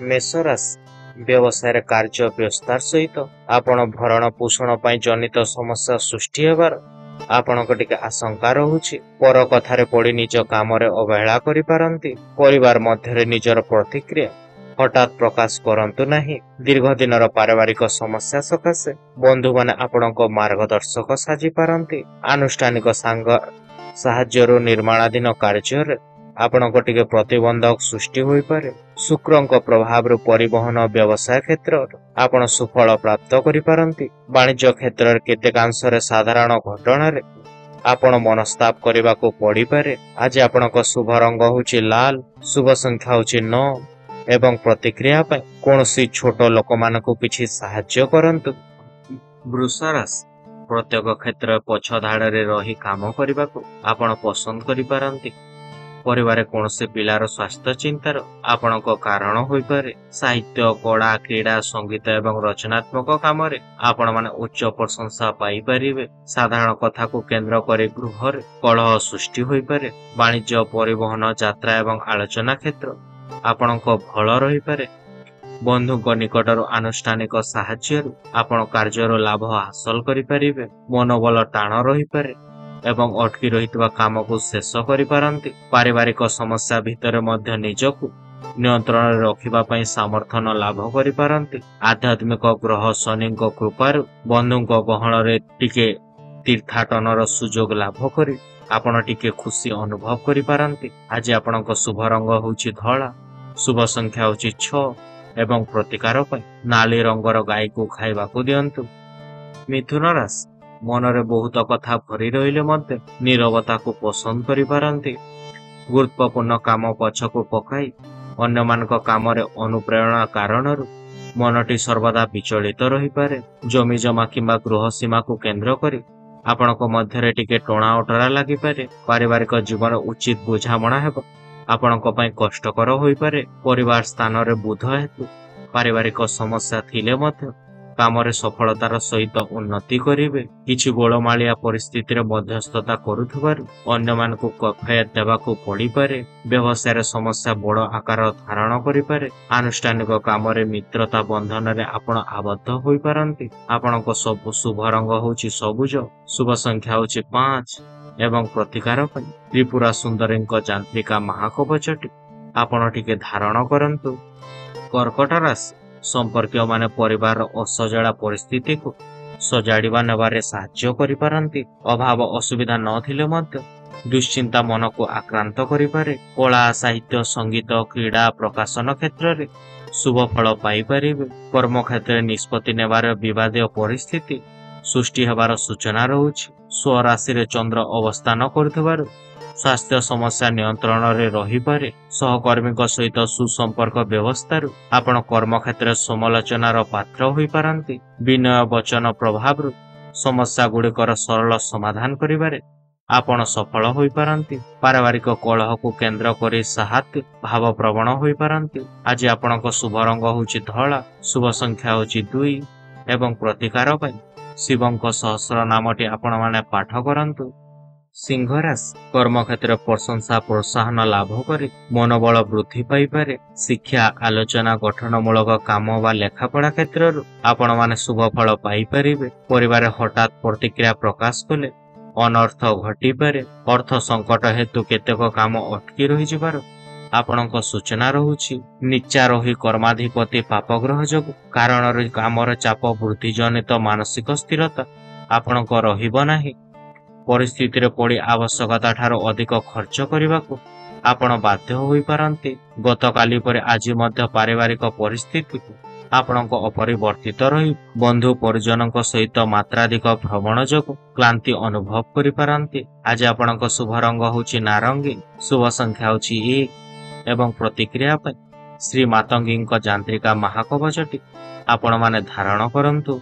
मेष राशि व्यवसाय कार्य व्यस्तार सहित आपण भरण पोषण जनित समस्या सृष्टि हेबार आपणक टिके आशंका रहुछि। पर कथारे पड़ी निज काम अवहेला करि पारंती। परिवार मध्यरे निजर प्रतिक्रिया हठात प्रकाश करंतु नहीं। दीर्घ दिनर पारिवारिक समस्या सकाशे बंधु माने आपणक मार्गदर्शक साजी पारंती। आनुष्ठानिक साहाय्यरो निर्माणाधीन कार्य आपणक टिके प्रतिबंधक सृष्टि होई पारे। शुक्रंक प्रभाव परिवहन व्यवसाय क्षेत्र आपण सुफल प्राप्त करि पारंती। वाणिज्य क्षेत्र केतेकांशरे साधारण घटना आपण मनस्ताप करने को पड़ी पारे। आज आपणक शुभ रंग होछि लाल, शुभ संख्या होछि 9 एवं प्रतिक्रिया पय कोनोसी छोट लोक मानकु किछि सहाय्य करंतु। वृष राशि प्रत्येक क्षेत्र पछ धाड़े रही काम करने को आपण पसंद करि पारंती। परिवार कोनोसी पिलार स्वास्थ्य चिंतार आपणक कारण होई पारे। साहित्य, कला, क्रीड़ा, संगीत एवं रचनात्मक काम आपण माने उच्च प्रशंसा पाई परिबे। साधारण कथा को केंद्र करे गृह कलह सृष्टि होई पारे। वाणिज्य, परिवहन, यात्रा एवं आलोचना क्षेत्र आपणक भल रही पारे। बंधुक निकटर आनुष्ठानिक साहाय्य आपण कार्यर लाभ हासिल करि परिबे। मनोबल टाण रही पारे एवं अटकी रहितबा काम को शेष करि पारंती। पारिवारिक समस्या भितर मध्य निजकु नियंत्रण रखिबा पई समर्थन लाभ करि पारंती। आध्यात्मिक ग्रह शनि कृपारु बंधुक गहन रे टिके तीर्थाटनर सुजोग लाभ करि आपण टिके खुशी अनुभव करि पारंती। आज आपणक शुभ रंग होछि धळा, शुभ संख्या होछि 6 एवं प्रतिकार पई नाली रंगर गाय को खाइबा को दियंतु। मिथुन राशि मनरे बहुत कथा भरी रहिले मध्य नीरवता को पसंद करि पारंती। गुरुत्वपूर्ण काम पछको पकाई अन्य मानक काम रे अनुप्रेरणा कारणरु मनटी सर्वदा विचलित रही पारे। जमी जमा किंबा गृह सीमा को केंद्र करी आपणक मध्यरे टिके टोणा ओटरा लागि पारे। पारिवारिक जीवन उचित बुझामणा हेबो आपणक पई कष्टकर होई पारे। परिवार स्थान रे बुध हेतु पारिवारिक समस्या थिले मध्य कामरे सफलतार सहित उन्नति करिवे। किछि गोलमालिया परिस्थिति रे मध्यस्थता करुथबारु अन्य मानकु कफायत देबाकु पड़ी पारे। व्यवसाय समस्या बड़ आकार धारण करि पारे। आनुष्ठानिक कामरे मित्रता बंधन रे आपण आबद्ध होई पारंती। आपणक सब शुभ रंग होछि सबुज, शुभ संख्या होछि 5 एवं प्रतिकार पई त्रिपुरा सुंदरींक जांत्रिका महाकवचटी आपण टिके धारण करंतु। कर्कट राशि संपर्कीय माने परिवार असजड़ा परिस्थिति को सजाड़िबा नेबारे साहाय्य करि पारंती। अभाव असुविधा नथिले मध्य दुश्चिंता मन को आक्रांत करि पारे। कला, साहित्य, संगीत, क्रीड़ा, प्रकाशन क्षेत्र रे शुभ फल पाई परिबे। कर्म क्षेत्र निष्पत्ति नेबार विवादीय परिस्थिति सृष्टि हेबार सूचना रहुछि। स्वराशि रे चंद्र अवस्थान करथबारु स्वास्थ्य समस्या नियंत्रण रे रही पारे। सहकर्मी सहित सुसंपर्क व्यवस्था आपण कर्म क्षेत्र समालोचनार पात्र होई पारंती। विनय वचन प्रभाव समस्या गुड़िकर सरल समाधान करिबारे आपण सफल होई पारंती। पारिवारिक कलह को केंद्र करी साहत भाव प्रवण होई पारंती। आज आपणक शुभ रंग होछि धळा, शुभ संख्या होछि 2 एवं प्रतिकार पई शिवंक सहस्र नामटी आपण माने पाठ करंतु। सिंह राशि कर्म क्षेत्र प्रशंसा प्रोत्साहन लाभ करी मनोबल वृद्धि पाई पारे। शिक्षा, आलोचना, गठनमूलक काम वा लेखापढ़ा क्षेत्र आपण माने शुभ फल पाई परिबे। परिवार हठात प्रतिक्रिया प्रकाश कले अनर्थ घटी पारे। अर्थ संकट हेतु केतेक काम अटकी रही जिबार आपणक सूचना रहुछि। निचा रही कर्माधिपति पापग्रह जोगु कारण कामर चाप वृद्धि जनित मानसिक स्थिरता आपणक रहिबो नाही। परिस्थिति रे पड़ी आवश्यकता ठारो अधिक खर्च करने आपण बाध्य होई पारंती। गतकाली परे आज मध्य पारिवारिक परिस्थिति आपणक अपरिवर्तित रही बंधु परिजनक सहित मात्राधिक भ्रमण जोगु क्लांति अनुभव करि पारंती। आज आपणक शुभ रंग होछि नारंगी, शुभ संख्या होछि 1 एवं प्रतिक्रिया पई श्री मातंगींक जांत्रिका महाकवचटी आपण माने धारण करंतु।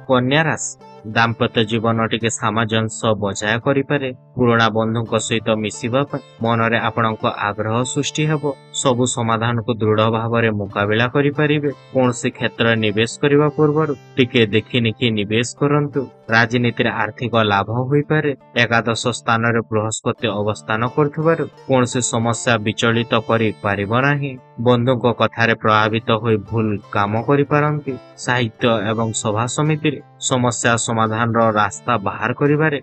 कन्या राशि दाम्पत्य जीवन टिके सामंजस्य बजाय करिपारे। पुराणा बंधुक सहित मिसिबा मनरे आपणक आग्रह सृष्टि हेबो। ସବୁ ସମାଧାନକୁ ଦୃଢ ଭାବରେ ମୁକାବିଲା କରିପାରିବେ। କୌଣସି କ୍ଷେତ୍ରରେ ନିବେଶ କରିବା ପୂର୍ବରୁ ଟିକେ ଦେଖିନିଖି ନିବେଶ କରନ୍ତୁ। ରାଜନୀତିରେ ଆର୍ଥିକ ଲାଭ ହୋଇପାରେ। ଏକାଦଶ ସ୍ଥାନରେ ବୃହସ୍ପତି ଅବସ୍ଥାନ କରୁଥିବାରୁ କୌଣସି ସମସ୍ୟା ବିଚଳିତ କରିପାରିବ ନାହିଁ। ବନ୍ଧୁଙ୍କ କଥାରେ ପ୍ରଭାବିତ ହୋଇ ଭୁଲ କାମ କରିପାରନ୍ତି। ସାହିତ୍ୟ ଏବଂ ସଭା ସମିତିରେ ସମସ୍ୟା ସମାଧାନର ରାସ୍ତା ବାହାର କରିବାରେ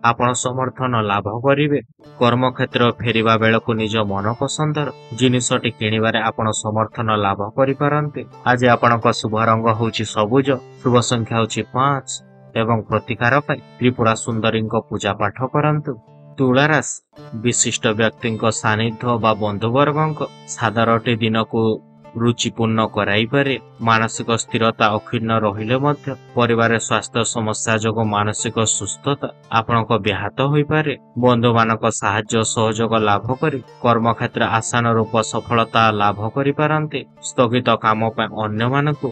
ଆପଣ ସମର୍ଥନ ଲାଭ କରିବେ। କର୍ମକ୍ଷେତ୍ର ଫେରିବା ବେଳକୁ ନିଜ ମନପସନ୍ଦର ଜିନିଷଟି କିଣିବାରେ ଆପଣ ସମର୍ଥନ ଲାଭ କରିପାରନ୍ତି। ଆଜି ଆପଣଙ୍କ ଶୁଭ ରଙ୍ଗ ହେଉଛି ସବୁଜ, ଶୁଭ ସଂଖ୍ୟା ହେଉଛି 5 ଏବଂ ପ୍ରତିକାର ପାଇଁ ତ୍ରିପୁରା ସୁନ୍ଦରୀଙ୍କ ପୂଜା ପାଠ କରନ୍ତୁ। ତୁଳା ରାଶି ବିଶିଷ୍ଟ ବ୍ୟକ୍ତିଙ୍କ ସାନ୍ନିଧ୍ୟ ବା ବନ୍ଧୁବର୍ଗଙ୍କ ସାଦରଟି ଦିନକୁ ରୁଚିପୂର୍ଣ୍ଣ କରାଇପାରେ। ମାନସିକ ସ୍ଥିରତା ଅକ୍ଷୁଣ୍ଣ ରହିଲେ ମଧ୍ୟ ପରିବାରରେ ସ୍ୱାସ୍ଥ୍ୟ ସମସ୍ୟା ଯୋଗୁଁ ମାନସିକ ସୁସ୍ଥତା ଆପଣଙ୍କ ବ୍ୟାହତ ହୋଇପାରେ। ବନ୍ଧୁମାନଙ୍କ ସାହାଯ୍ୟ ସହଯୋଗ ଲାଭ କରି କର୍ମକ୍ଷେତ୍ର ଆଶାନୁରୂପ ସଫଳତା ଲାଭ କରିପାରନ୍ତି। ସ୍ଥଗିତ କାମ ପାଇଁ ଅନ୍ୟମାନଙ୍କୁ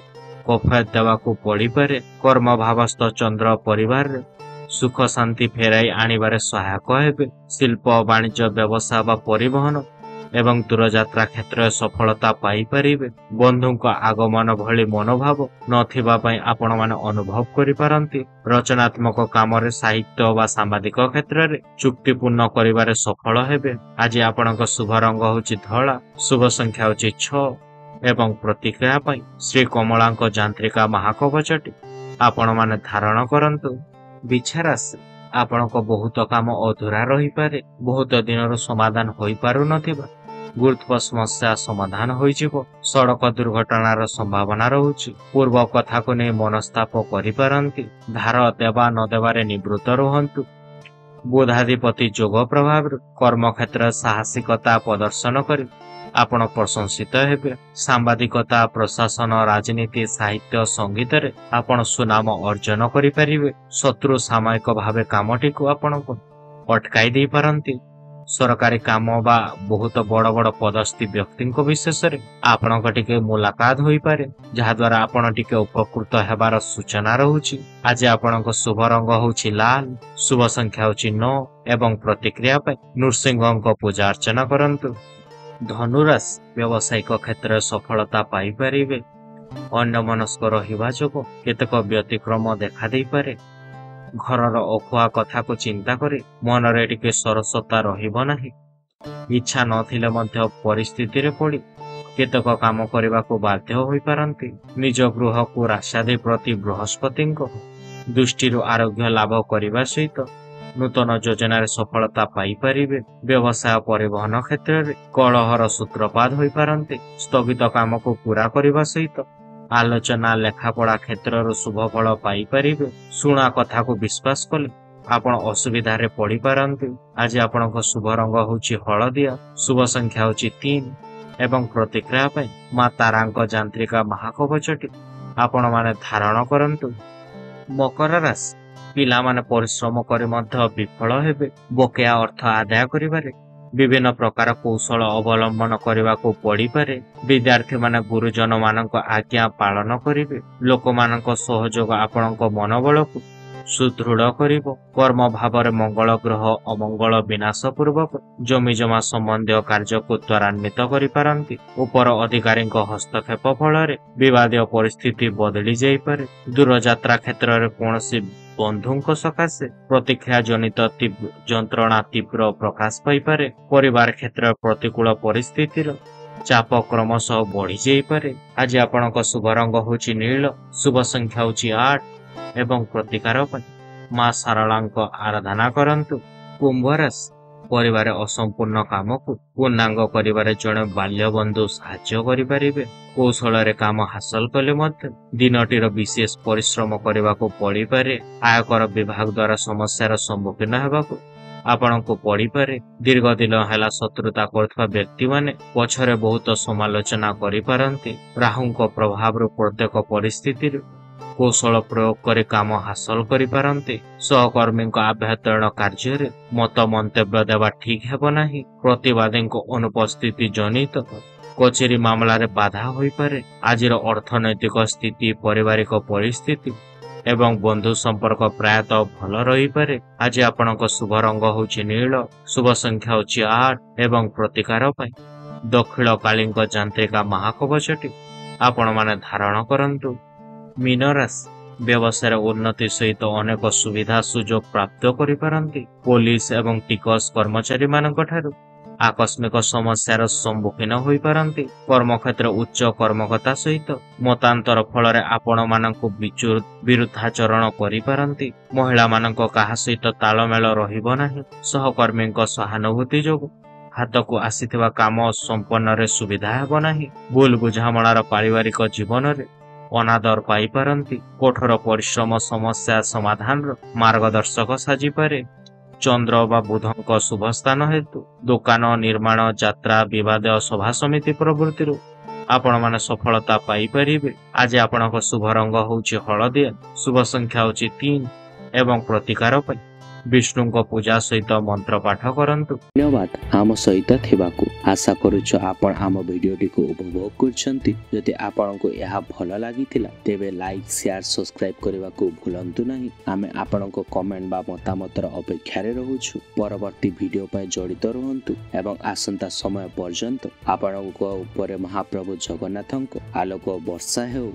କଫାୟତ ଦେବାକୁ ପଡ଼ିପାରେ। କର୍ମଭାବସ୍ଥ ଚନ୍ଦ୍ର ପରିବାରରେ ସୁଖ ଶାନ୍ତି ଫେରାଇ ଆଣିବାରେ ସହାୟକ ହେବେ। ଶିଳ୍ପ ବାଣିଜ୍ୟ ବ୍ୟବସାୟ ବା ପରିବହନ ଏବଂ ଦୂରଯାତ୍ରା କ୍ଷେତ୍ରରେ ସଫଳତା ପାଇପାରିବେ। ବନ୍ଧୁଙ୍କ ଆଗମନ ଭଳି ମନୋଭାବ ନଥିବା ପାଇଁ ଆପଣମାନେ ଅନୁଭବ କରିପାରନ୍ତି। ରଚନାତ୍ମକ କାମରେ ସାହିତ୍ୟ ବା ସାମ୍ବାଦିକ କ୍ଷେତ୍ରରେ ଚୁକ୍ତିପୂର୍ଣ୍ଣ କରିବାରେ ସଫଳ ହେବେ। ଆଜି ଆପଣଙ୍କ ଶୁଭ ରଙ୍ଗ ହେଉଛି ଧଳା, ଶୁଭ ସଂଖ୍ୟା ହେଉଛି 6 ଏବଂ ପ୍ରତିକ୍ରିୟା ପାଇଁ ଶ୍ରୀ କମଳାଙ୍କ ଯାନ୍ତ୍ରିକା ମହାକବଚଟି ଆପଣମାନେ ଧାରଣ କରନ୍ତୁ। ବିଛା ରାଶି ଆପଣଙ୍କ ବହୁତ କାମ ଅଧୁରା ରହିପାରେ। ବହୁତ ଦିନରୁ ସମାଧାନ ହୋଇପାରୁନଥିବା ଗୁରୁତ୍ୱ ସମସ୍ୟା ସମାଧାନ ହୋଇଯିବ। ସଡ଼କ ଦୁର୍ଘଟଣାର ସମ୍ଭାବନା ରହୁଛି। ପୂର୍ବ କଥାକୁ ନେଇ ମନସ୍ତାପ କରିପାରନ୍ତି। ଧାର ଦେବା ନ ଦେବାରେ ନିବୃତ୍ତ ରୁହନ୍ତୁ। ବୁଧାଧିପତି ଯୋଗ ପ୍ରଭାବରୁ କର୍ମକ୍ଷେତ୍ରରେ ସାହସିକତା ପ୍ରଦର୍ଶନ କରି ଆପଣ ପ୍ରଶଂସିତ ହେବେ। ସାମ୍ବାଦିକତା, ପ୍ରଶାସନ, ରାଜନୀତି, ସାହିତ୍ୟ, ସଙ୍ଗୀତରେ ଆପଣ ସୁନାମ ଅର୍ଜନ କରିପାରିବେ। ଶତ୍ରୁ ସାମୟିକ ଭାବେ କାମଟିକୁ ଆପଣଙ୍କୁ ଅଟକାଇ ଦେଇପାରନ୍ତି। ସରକାରୀ କାମ ବା ବହୁତ ବଡ଼ ବଡ଼ ପଦସ୍ଥି ବ୍ୟକ୍ତିଙ୍କ ବିଶେଷରେ ଆପଣଙ୍କ ଟିକେ ମୁଲାକାତ ହୋଇପାରେ, ଯାହାଦ୍ୱାରା ଆପଣ ଟିକେ ଉପକୃତ ହେବାର ସୂଚନା ରହୁଛି। ଆଜି ଆପଣଙ୍କ ଶୁଭ ରଙ୍ଗ ହେଉଛି ଲାଲ, ଶୁଭ ସଂଖ୍ୟା ହେଉଛି 9 ଏବଂ ପ୍ରତିକ୍ରିୟା ପାଇଁ ନୃସିଂହଙ୍କ ପୂଜା ଅର୍ଚ୍ଚନା କରନ୍ତୁ। ଧନୁରାଶି ବ୍ୟବସାୟିକ କ୍ଷେତ୍ରରେ ସଫଳତା ପାଇପାରିବେ। ଅନ୍ୟମନସ୍କ ରହିବା ଯୋଗୁଁ କେତେକ ବ୍ୟତିକ୍ରମ ଦେଖାଦେଇପାରେ। ଘରର ଅକୁହା କଥାକୁ ଚିନ୍ତା କରି ମନରେ ଟିକେ ସରସତା ରହିବ ନାହିଁ। ଇଚ୍ଛା ନଥିଲେ ମଧ୍ୟ ପରିସ୍ଥିତିରେ ପଡ଼ି କେତେକ କାମ କରିବାକୁ ବାଧ୍ୟ ହୋଇପାରନ୍ତି। ନିଜ ଗୃହକୁ ରାଷ୍ଟ୍ରାଧିପତି ବୃହସ୍ପତିଙ୍କ ଦୃଷ୍ଟିରୁ ଆରୋଗ୍ୟ ଲାଭ କରିବା ସହିତ ନୂତନ ଯୋଜନାରେ ସଫଳତା ପାଇପାରିବେ। ବ୍ୟବସାୟ ପରିବହନ କ୍ଷେତ୍ରରେ କଳହର ସୂତ୍ରପାତ ହୋଇପାରନ୍ତି। ସ୍ଥଗିତ କାମକୁ ପୂରା କରିବା ସହିତ ଆଲୋଚନା ଲେଖାପଢ଼ା କ୍ଷେତ୍ରରୁ ଶୁଭ ଫଳ ପାଇପାରିବେ। ଶୁଣା କଥାକୁ ବିଶ୍ୱାସ କଲେ ଆପଣ ଅସୁବିଧାରେ ପଡ଼ିପାରନ୍ତି। ଆଜି ଆପଣଙ୍କ ଶୁଭ ରଙ୍ଗ ହେଉଛି ହଳଦିଆ, ଶୁଭ ସଂଖ୍ୟା ହେଉଛି 3 ଏବଂ ପ୍ରତିକ୍ରିୟା ପାଇଁ ମା ତାରାଙ୍କ ଯାନ୍ତ୍ରିକା ମହାକବଚଟି ଆପଣମାନେ ଧାରଣ କରନ୍ତୁ। ମକର ରାଶି ପିଲାମାନେ ପରିଶ୍ରମ କରି ମଧ୍ୟ ବିଫଳ ହେବେ। ବକେୟା ଅର୍ଥ ଆଦାୟ କରିବାରେ ବିଭିନ୍ନ ପ୍ରକାର କୌଶଳ ଅବଲମ୍ବନ କରିବାକୁ ପଡ଼ିପାରେ। ବିଦ୍ୟାର୍ଥୀମାନେ ଗୁରୁଜନମାନଙ୍କ ଆଜ୍ଞା ପାଳନ କରିବେ। ଲୋକମାନଙ୍କ ସହଯୋଗ ଆପଣଙ୍କ ମନୋବଳକୁ ସୁଦୃଢ଼ କରିବ। କର୍ମ ଭାବରେ ମଙ୍ଗଳ ଗ୍ରହ ଅମଙ୍ଗଳ ବିନାଶ ପୂର୍ବକ ଜମିଜମା ସମ୍ବନ୍ଧୀୟ କାର୍ଯ୍ୟକୁ ତ୍ୱରାନ୍ୱିତ କରିପାରନ୍ତି। ଉପର ଅଧିକାରୀଙ୍କ ହସ୍ତକ୍ଷେପ ଫଳରେ ବିବାଦୀୟ ପରିସ୍ଥିତି ବଦଳି ଯାଇପାରେ। ଦୂରଯାତ୍ରା କ୍ଷେତ୍ରରେ କୌଣସି ବନ୍ଧୁଙ୍କ ସକାଶେ ପ୍ରତିକ୍ରିୟା ଜନିତ ଯନ୍ତ୍ରଣା ତୀବ୍ର ପ୍ରକାଶ ପାଇପାରେ। ପରିବାର କ୍ଷେତ୍ରରେ ପ୍ରତିକୂଳ ପରିସ୍ଥିତିର ଚାପ କ୍ରମଶଃ ବଢ଼ି ଯାଇପାରେ। ଆଜି ଆପଣଙ୍କ ଶୁଭ ରଙ୍ଗ ହେଉଛି ନୀଳ, ଶୁଭ ସଂଖ୍ୟା ହେଉଛି 8 ଏବଂ ପ୍ରତିକାର ପାଇଁ ମା ଶାରଳାଙ୍କ ଆରାଧନା କରନ୍ତୁ। କୁମ୍ଭ ରାଶି ପରିବାର ଅସମ୍ପୂର୍ଣ୍ଣ କାମକୁ ପୂର୍ଣ୍ଣାଙ୍ଗ କରିବାରେ ଜଣେ ବାଲ୍ୟବନ୍ଧୁ ସାହାଯ୍ୟ କରିପାରିବେ। କୌଶଳରେ କାମ ହାସଲ କଲେ ମଧ୍ୟ ଦିନଟିର ବିଶେଷ ପରିଶ୍ରମ କରିବାକୁ ପଡ଼ିପାରେ। ଆୟକର ବିଭାଗ ଦ୍ୱାରା ସମସ୍ୟାର ସମ୍ମୁଖୀନ ହେବାକୁ ଆପଣଙ୍କୁ ପଡ଼ିପାରେ। ଦୀର୍ଘ ଦିନ ହେଲା ଶତ୍ରୁତା କରୁଥିବା ବ୍ୟକ୍ତିମାନେ ପଛରେ ବହୁତ ସମାଲୋଚନା କରିପାରନ୍ତି। ରାହୁଙ୍କ ପ୍ରଭାବରୁ ପ୍ରତ୍ୟେକ ପରିସ୍ଥିତିରେ କୌଶଳ ପ୍ରୟୋଗ କରି କାମ ହାସଲ କରିପାରନ୍ତି। ସହକର୍ମୀଙ୍କ ଆଭ୍ୟନ୍ତରୀଣ କାର୍ଯ୍ୟରେ ମତ ମନ୍ତବ୍ୟ ଦେବା ଠିକ୍ ହେବ ନାହିଁ। ପ୍ରତିବାଦୀଙ୍କ ଅନୁପସ୍ଥିତି ଜନିତ କଚେରୀ ମାମଲାରେ ବାଧା ହୋଇପାରେ। ଆଜିର ଅର୍ଥନୈତିକ ସ୍ଥିତି, ପାରିବାରିକ ପରିସ୍ଥିତି ଏବଂ ବନ୍ଧୁ ସମ୍ପର୍କ ପ୍ରାୟତଃ ଭଲ ରହିପାରେ। ଆଜି ଆପଣଙ୍କ ଶୁଭ ରଙ୍ଗ ହେଉଛି ନୀଳ, ଶୁଭ ସଂଖ୍ୟା ହେଉଛି 8 ଏବଂ ପ୍ରତିକାର ପାଇଁ ଦକ୍ଷିଣ କାଳୀଙ୍କ ଯାନ୍ତ୍ରିକା ମହାକବଚଟି ଆପଣମାନେ ଧାରଣ କରନ୍ତୁ। ମୀନ ରାଶି ବ୍ୟବସାୟର ଉନ୍ନତି ସହିତ ଅନେକ ସୁବିଧା ସୁଯୋଗ ପ୍ରାପ୍ତ କରିପାରନ୍ତି। ପୋଲିସ ଏବଂ ଟିକସ କର୍ମଚାରୀମାନଙ୍କ ଠାରୁ ଆକସ୍ମିକ ସମସ୍ୟାର ସମ୍ମୁଖୀନ ହୋଇପାରନ୍ତି। କର୍ମକ୍ଷେତ୍ର ଉଚ୍ଚ କର୍ମକର୍ତ୍ତା ସହିତ ମତାନ୍ତର ଫଳରେ ଆପଣମାନଙ୍କୁ ବିରୁଦ୍ଧାଚରଣ କରିପାରନ୍ତି। ମହିଳାମାନଙ୍କ କାହା ସହିତ ତାଳମେଳ ରହିବ ନାହିଁ। ସହକର୍ମୀଙ୍କ ସହାନୁଭୂତି ଯୋଗୁଁ ହାତକୁ ଆସିଥିବା କାମ ସମ୍ପନ୍ନରେ ସୁବିଧା ହେବ ନାହିଁ। ଭୁଲ ବୁଝାମଣାର ପାରିବାରିକ ଜୀବନରେ ଅନାଦର ପାଇପାରନ୍ତି। କଠୋର ପରିଶ୍ରମ ସମସ୍ୟା ସମାଧାନର ମାର୍ଗଦର୍ଶକ ସାଜିପାରେ। ଚନ୍ଦ୍ର ବା ବୁଧଙ୍କ ଶୁଭସ୍ଥାନ ହେତୁ ଦୋକାନ ନିର୍ମାଣ ଯାତ୍ରା ବିବାଦ ସଭା ସମିତି ପ୍ରଭୃତିରୁ ଆପଣମାନେ ସଫଳତା ପାଇପାରିବେ। ଆଜି ଆପଣଙ୍କ ଶୁଭ ରଙ୍ଗ ହେଉଛି ହଳଦିଆ, ଶୁଭ ସଂଖ୍ୟା ହେଉଛି 3 ଏବଂ ପ୍ରତିକାର ପାଇଁ ବିଷ୍ଣୁଙ୍କ ପୂଜା ସହିତ ମନ୍ତ୍ର ପାଠ କରନ୍ତୁ। ଧନ୍ୟବାଦ ଆମ ସହିତ ଥିବାକୁ। ଆଶା କରୁଛୁ ଆପଣ ଆମ ଭିଡ଼ିଓଟିକୁ ଉପଭୋଗ କରିଛନ୍ତି। ଯଦି ଆପଣଙ୍କୁ ଏହା ଭଲ ଲାଗିଥିଲା ତେବେ ଲାଇକ୍ ସେୟାର ସବସ୍କ୍ରାଇବ୍ କରିବାକୁ ଭୁଲନ୍ତୁ ନାହିଁ। ଆମେ ଆପଣଙ୍କ କମେଣ୍ଟ ବା ମତାମତର ଅପେକ୍ଷାରେ ରହୁଛୁ। ପରବର୍ତ୍ତୀ ଭିଡ଼ିଓ ପାଇଁ ଜଡ଼ିତ ରୁହନ୍ତୁ ଏବଂ ଆସନ୍ତା ସମୟ ପର୍ଯ୍ୟନ୍ତ ଆପଣଙ୍କ ଉପରେ ମହାପ୍ରଭୁ ଜଗନ୍ନାଥଙ୍କ ଆଲୋକ ବର୍ଷା ହେଉ।